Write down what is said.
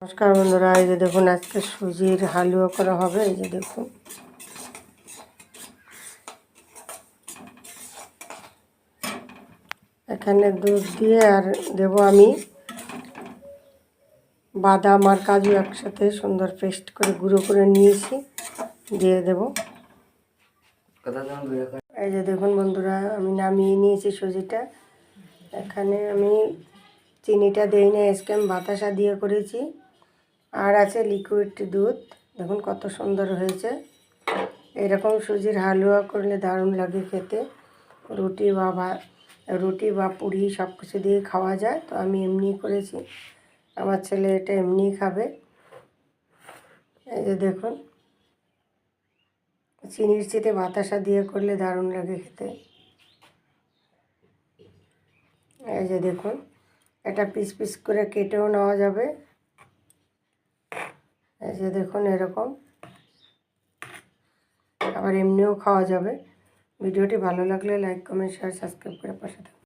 নমস্কার বন্ধুরা, এই যে দেখুন আজকে সুজির হালুয়া করা হবে। এই যে দেখুন এখানে দুধ দিয়ে আর দেবো আমি বাদাম আর কাজু একসাথে সুন্দর পেস্ট করে গুঁড়ো করে নিয়েছি, দিয়ে দেব। এই যে দেখুন বন্ধুরা, আমি নামিয়ে নিয়েছি সুজিটা। এখানে আমি চিনিটা দিই না, আজকে বাতাসা দিয়ে করেছি। আর আছে লিকুইড দুধ। দেখুন কত সুন্দর হয়েছে। এরকম সুজির হালুয়া করলে দারুণ লাগে খেতে। রুটি বা পুরি সব কিছু দিয়ে খাওয়া যায়। তো আমি এমনি করেছি, আমার ছেলে এটা এমনিই খাবে। এই যে দেখুন, চিনির চেতে বাতাসা দিয়ে করলে দারুণ লাগে খেতে। এই যে দেখুন, এটা পিস পিস করে কেটেও নেওয়া যাবে। এই যে দেখুন এরকম, আবার এমনিও খাওয়া যাবে। ভিডিওটি ভালো লাগলে লাইক, কমেন্ট, শেয়ার, সাবস্ক্রাইব করে পাশে থাকুন।